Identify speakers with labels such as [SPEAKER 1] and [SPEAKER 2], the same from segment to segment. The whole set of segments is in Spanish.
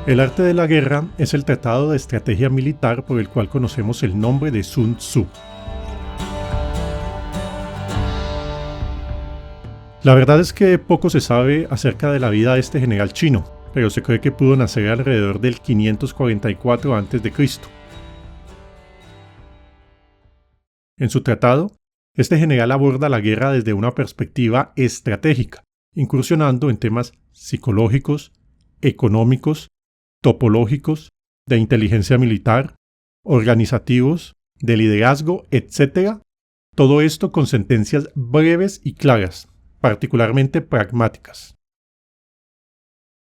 [SPEAKER 1] El arte de la guerra es el tratado de estrategia militar por el cual conocemos el nombre de Sun Tzu. La verdad es que poco se sabe acerca de la vida de este general chino, pero se cree que pudo nacer alrededor del 544 a.C. En su tratado, este general aborda la guerra desde una perspectiva estratégica, incursionando en temas psicológicos, económicos, topológicos, de inteligencia militar, organizativos, de liderazgo, etc. Todo esto con sentencias breves y claras, particularmente pragmáticas.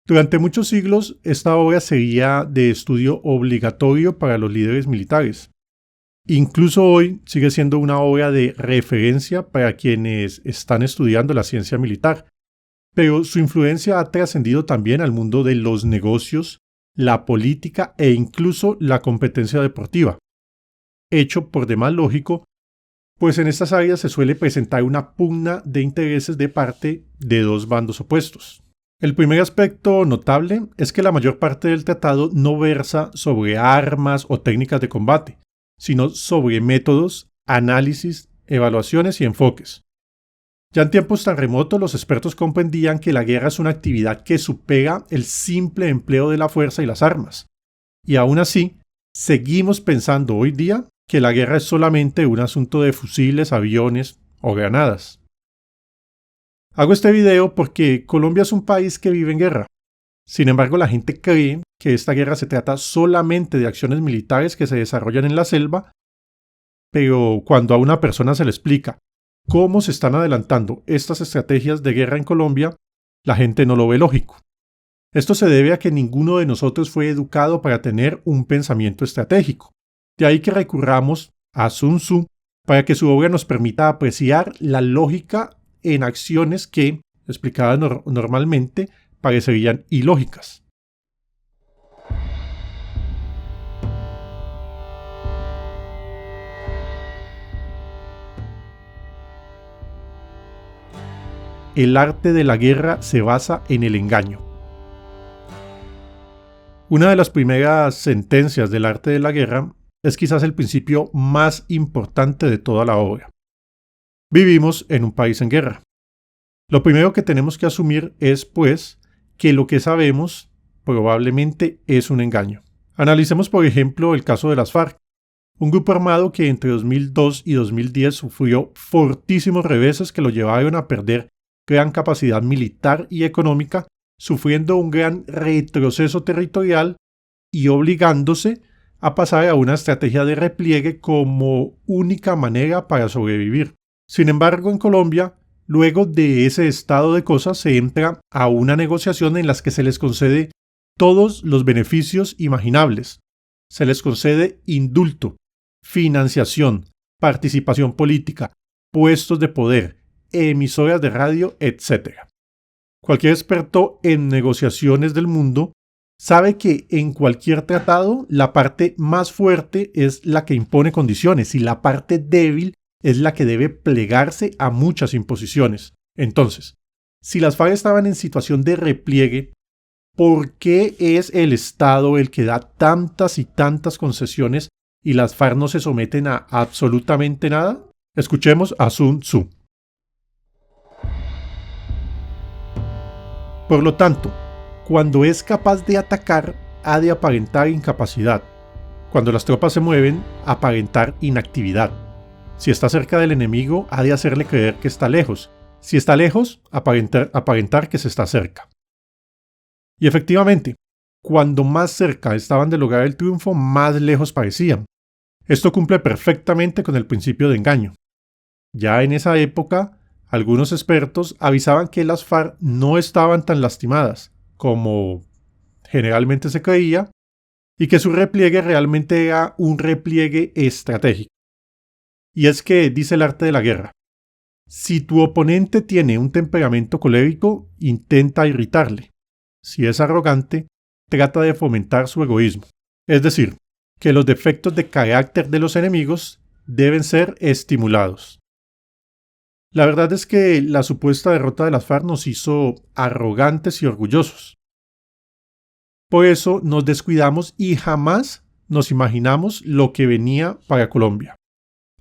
[SPEAKER 1] Durante muchos siglos, esta obra sería de estudio obligatorio para los líderes militares. Incluso hoy sigue siendo una obra de referencia para quienes están estudiando la ciencia militar, pero su influencia ha trascendido también al mundo de los negocios, la política e incluso la competencia deportiva. Hecho por demás lógico, pues en estas áreas se suele presentar una pugna de intereses de parte de dos bandos opuestos. El primer aspecto notable es que la mayor parte del tratado no versa sobre armas o técnicas de combate, sino sobre métodos, análisis, evaluaciones y enfoques. Ya en tiempos tan remotos, los expertos comprendían que la guerra es una actividad que supera el simple empleo de la fuerza y las armas. Y aún así, seguimos pensando hoy día que la guerra es solamente un asunto de fusiles, aviones o granadas. Hago este video porque Colombia es un país que vive en guerra. Sin embargo, la gente cree que esta guerra se trata solamente de acciones militares que se desarrollan en la selva, pero cuando a una persona se le explica cómo se están adelantando estas estrategias de guerra en Colombia, la gente no lo ve lógico. Esto se debe a que ninguno de nosotros fue educado para tener un pensamiento estratégico. De ahí que recurramos a Sun Tzu para que su obra nos permita apreciar la lógica en acciones que, explicadas normalmente, parecerían ilógicas. El arte de la guerra se basa en el engaño. Una de las primeras sentencias del arte de la guerra es quizás el principio más importante de toda la obra. Vivimos en un país en guerra. Lo primero que tenemos que asumir es, pues, que lo que sabemos probablemente es un engaño. Analicemos, por ejemplo, el caso de las FARC, un grupo armado que entre 2002 y 2010 sufrió fortísimos reveses que lo llevaron a perder gran capacidad militar y económica, sufriendo un gran retroceso territorial y obligándose a pasar a una estrategia de repliegue como única manera para sobrevivir. Sin embargo, en Colombia, luego de ese estado de cosas se entra a una negociación en la que se les concede todos los beneficios imaginables. Se les concede indulto, financiación, participación política, puestos de poder, emisoras de radio, etc. Cualquier experto en negociaciones del mundo sabe que en cualquier tratado la parte más fuerte es la que impone condiciones y la parte débil es la que debe plegarse a muchas imposiciones. Entonces, si las FARC estaban en situación de repliegue, ¿por qué es el Estado el que da tantas y tantas concesiones y las FARC no se someten a absolutamente nada? Escuchemos a Sun Tzu. Por lo tanto, cuando es capaz de atacar, ha de aparentar incapacidad. Cuando las tropas se mueven, aparentar inactividad. Si está cerca del enemigo, ha de hacerle creer que está lejos. Si está lejos, aparentar que se está cerca. Y efectivamente, cuando más cerca estaban de lograr el triunfo, más lejos parecían. Esto cumple perfectamente con el principio de engaño. Ya en esa época, algunos expertos avisaban que las FARC no estaban tan lastimadas como generalmente se creía y que su repliegue realmente era un repliegue estratégico. Y es que, dice el arte de la guerra, si tu oponente tiene un temperamento colérico, intenta irritarle. Si es arrogante, trata de fomentar su egoísmo. Es decir, que los defectos de carácter de los enemigos deben ser estimulados. La verdad es que la supuesta derrota de las FARC nos hizo arrogantes y orgullosos. Por eso nos descuidamos y jamás nos imaginamos lo que venía para Colombia.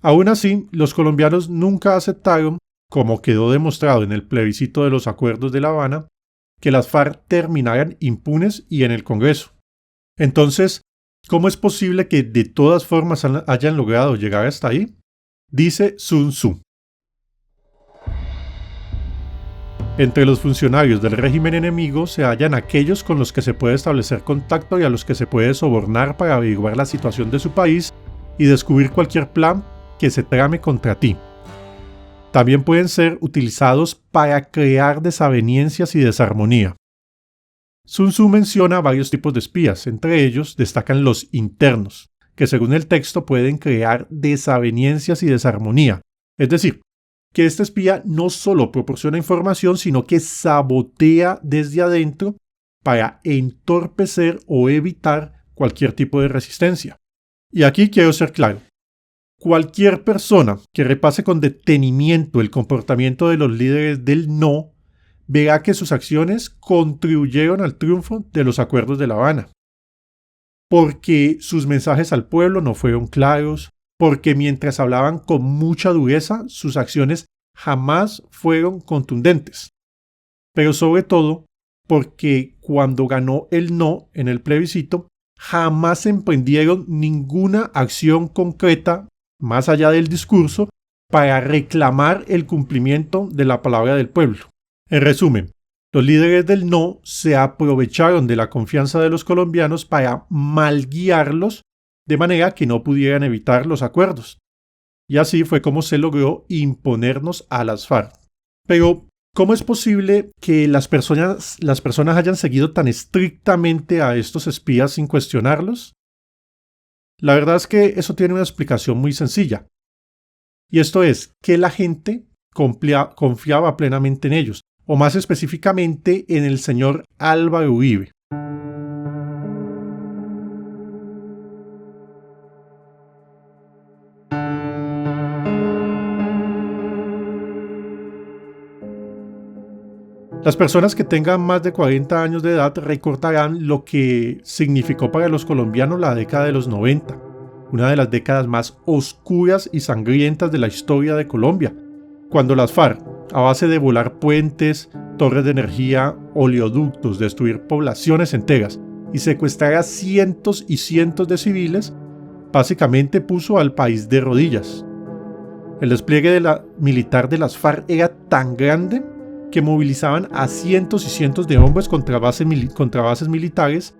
[SPEAKER 1] Aún así, los colombianos nunca aceptaron, como quedó demostrado en el plebiscito de los acuerdos de La Habana, que las FARC terminaran impunes y en el Congreso. Entonces, ¿cómo es posible que de todas formas hayan logrado llegar hasta ahí? Dice Sun Tzu. Entre los funcionarios del régimen enemigo se hallan aquellos con los que se puede establecer contacto y a los que se puede sobornar para averiguar la situación de su país y descubrir cualquier plan que se trame contra ti. También pueden ser utilizados para crear desavenencias y desarmonía. Sun Tzu menciona varios tipos de espías, entre ellos destacan los internos, que según el texto pueden crear desavenencias y desarmonía, es decir, que este espía no solo proporciona información, sino que sabotea desde adentro para entorpecer o evitar cualquier tipo de resistencia. Y aquí quiero ser claro. Cualquier persona que repase con detenimiento el comportamiento de los líderes del no, verá que sus acciones contribuyeron al triunfo de los acuerdos de La Habana. Porque sus mensajes al pueblo no fueron claros, porque mientras hablaban con mucha dureza, sus acciones jamás fueron contundentes. Pero sobre todo, porque cuando ganó el no en el plebiscito, jamás emprendieron ninguna acción concreta, más allá del discurso, para reclamar el cumplimiento de la palabra del pueblo. En resumen, los líderes del no se aprovecharon de la confianza de los colombianos para malguiarlos de manera que no pudieran evitar los acuerdos. Y así fue como se logró imponernos a las FARC. Pero, ¿cómo es posible que las personas hayan seguido tan estrictamente a estos espías sin cuestionarlos? La verdad es que eso tiene una explicación muy sencilla. Y esto es que la gente confiaba plenamente en ellos, o más específicamente en el señor Álvaro Uribe. Las personas que tengan más de 40 años de edad recordarán lo que significó para los colombianos la década de los 90, una de las décadas más oscuras y sangrientas de la historia de Colombia, cuando las FARC, a base de volar puentes, torres de energía, oleoductos, destruir poblaciones enteras y secuestrar a cientos y cientos de civiles, básicamente puso al país de rodillas. El despliegue militar de las FARC era tan grande que movilizaban a cientos y cientos de hombres contra bases militares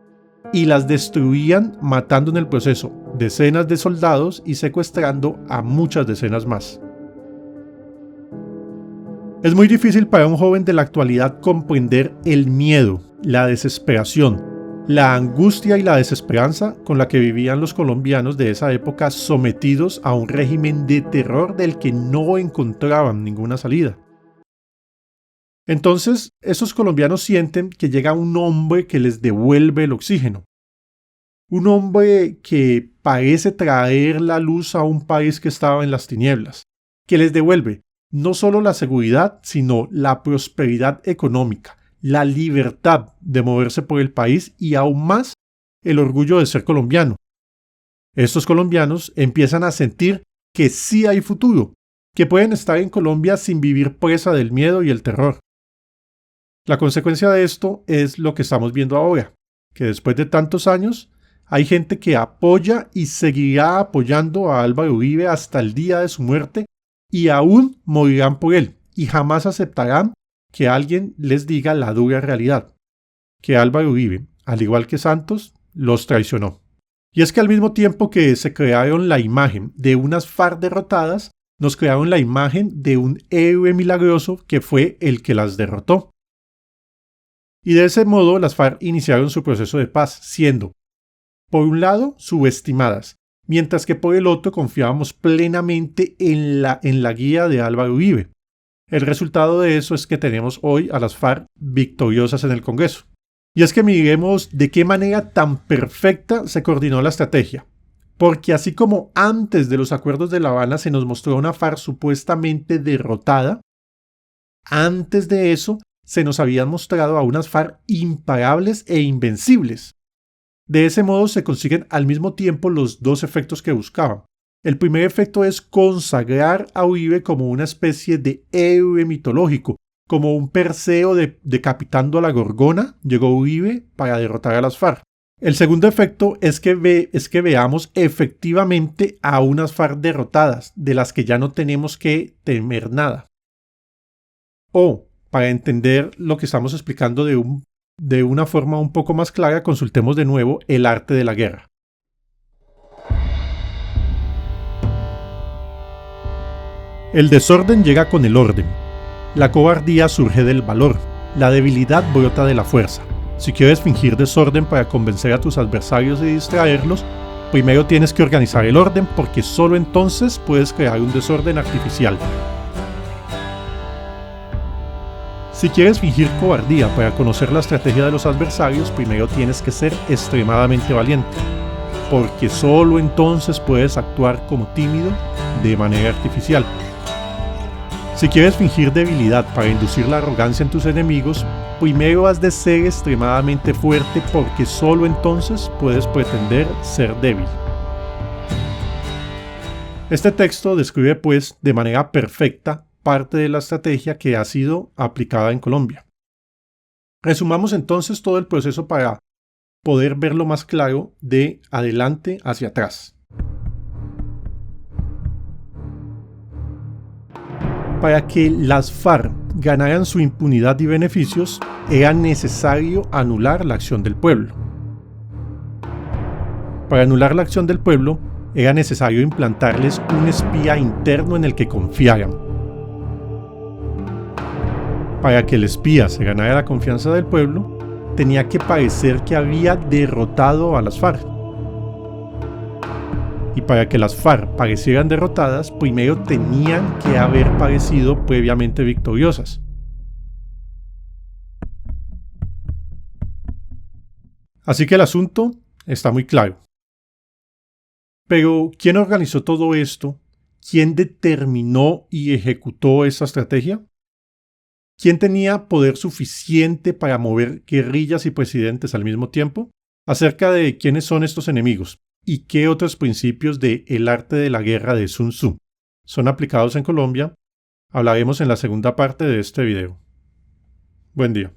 [SPEAKER 1] y las destruían, matando en el proceso decenas de soldados y secuestrando a muchas decenas más. Es muy difícil para un joven de la actualidad comprender el miedo, la desesperación, la angustia y la desesperanza con la que vivían los colombianos de esa época sometidos a un régimen de terror del que no encontraban ninguna salida. Entonces, esos colombianos sienten que llega un hombre que les devuelve el oxígeno. Un hombre que parece traer la luz a un país que estaba en las tinieblas, que les devuelve no solo la seguridad, sino la prosperidad económica, la libertad de moverse por el país y aún más el orgullo de ser colombiano. Estos colombianos empiezan a sentir que sí hay futuro, que pueden estar en Colombia sin vivir presa del miedo y el terror. La consecuencia de esto es lo que estamos viendo ahora, que después de tantos años hay gente que apoya y seguirá apoyando a Álvaro Uribe hasta el día de su muerte y aún morirán por él y jamás aceptarán que alguien les diga la dura realidad, que Álvaro Uribe, al igual que Santos, los traicionó. Y es que al mismo tiempo que se crearon la imagen de unas FARC derrotadas, nos crearon la imagen de un héroe milagroso que fue el que las derrotó. Y de ese modo las FARC iniciaron su proceso de paz, siendo, por un lado, subestimadas, mientras que por el otro confiábamos plenamente en la guía de Álvaro Uribe. El resultado de eso es que tenemos hoy a las FARC victoriosas en el Congreso. Y es que miremos de qué manera tan perfecta se coordinó la estrategia. Porque así como antes de los acuerdos de La Habana se nos mostró una FARC supuestamente derrotada, antes de eso se nos habían mostrado a unas FARC imparables e invencibles. De ese modo se consiguen al mismo tiempo los dos efectos que buscaban. El primer efecto es consagrar a Uribe como una especie de héroe mitológico, como un Perseo decapitando a la Gorgona, llegó Uribe para derrotar a las FARC. El segundo efecto es que veamos efectivamente a unas FARC derrotadas, de las que ya no tenemos que temer nada. O, para entender lo que estamos explicando de una forma un poco más clara, consultemos de nuevo El arte de la guerra. El desorden llega con el orden. La cobardía surge del valor. La debilidad brota de la fuerza. Si quieres fingir desorden para convencer a tus adversarios y distraerlos, primero tienes que organizar el orden, porque solo entonces puedes crear un desorden artificial. Si quieres fingir cobardía para conocer la estrategia de los adversarios, primero tienes que ser extremadamente valiente, porque solo entonces puedes actuar como tímido de manera artificial. Si quieres fingir debilidad para inducir la arrogancia en tus enemigos, primero has de ser extremadamente fuerte, porque solo entonces puedes pretender ser débil. Este texto describe pues de manera perfecta parte de la estrategia que ha sido aplicada en Colombia. Resumamos entonces todo el proceso para poder verlo más claro de adelante hacia atrás. Para que las FARC ganaran su impunidad y beneficios, era necesario anular la acción del pueblo. Para anular la acción del pueblo, era necesario implantarles un espía interno en el que confiaran. Para que el espía se ganara la confianza del pueblo, tenía que parecer que había derrotado a las FARC. Y para que las FARC parecieran derrotadas, primero tenían que haber parecido previamente victoriosas. Así que el asunto está muy claro. Pero, ¿quién organizó todo esto? ¿Quién determinó y ejecutó esta estrategia? ¿Quién tenía poder suficiente para mover guerrillas y presidentes al mismo tiempo? Acerca de quiénes son estos enemigos y qué otros principios de El arte de la guerra de Sun Tzu son aplicados en Colombia, hablaremos en la segunda parte de este video. Buen día.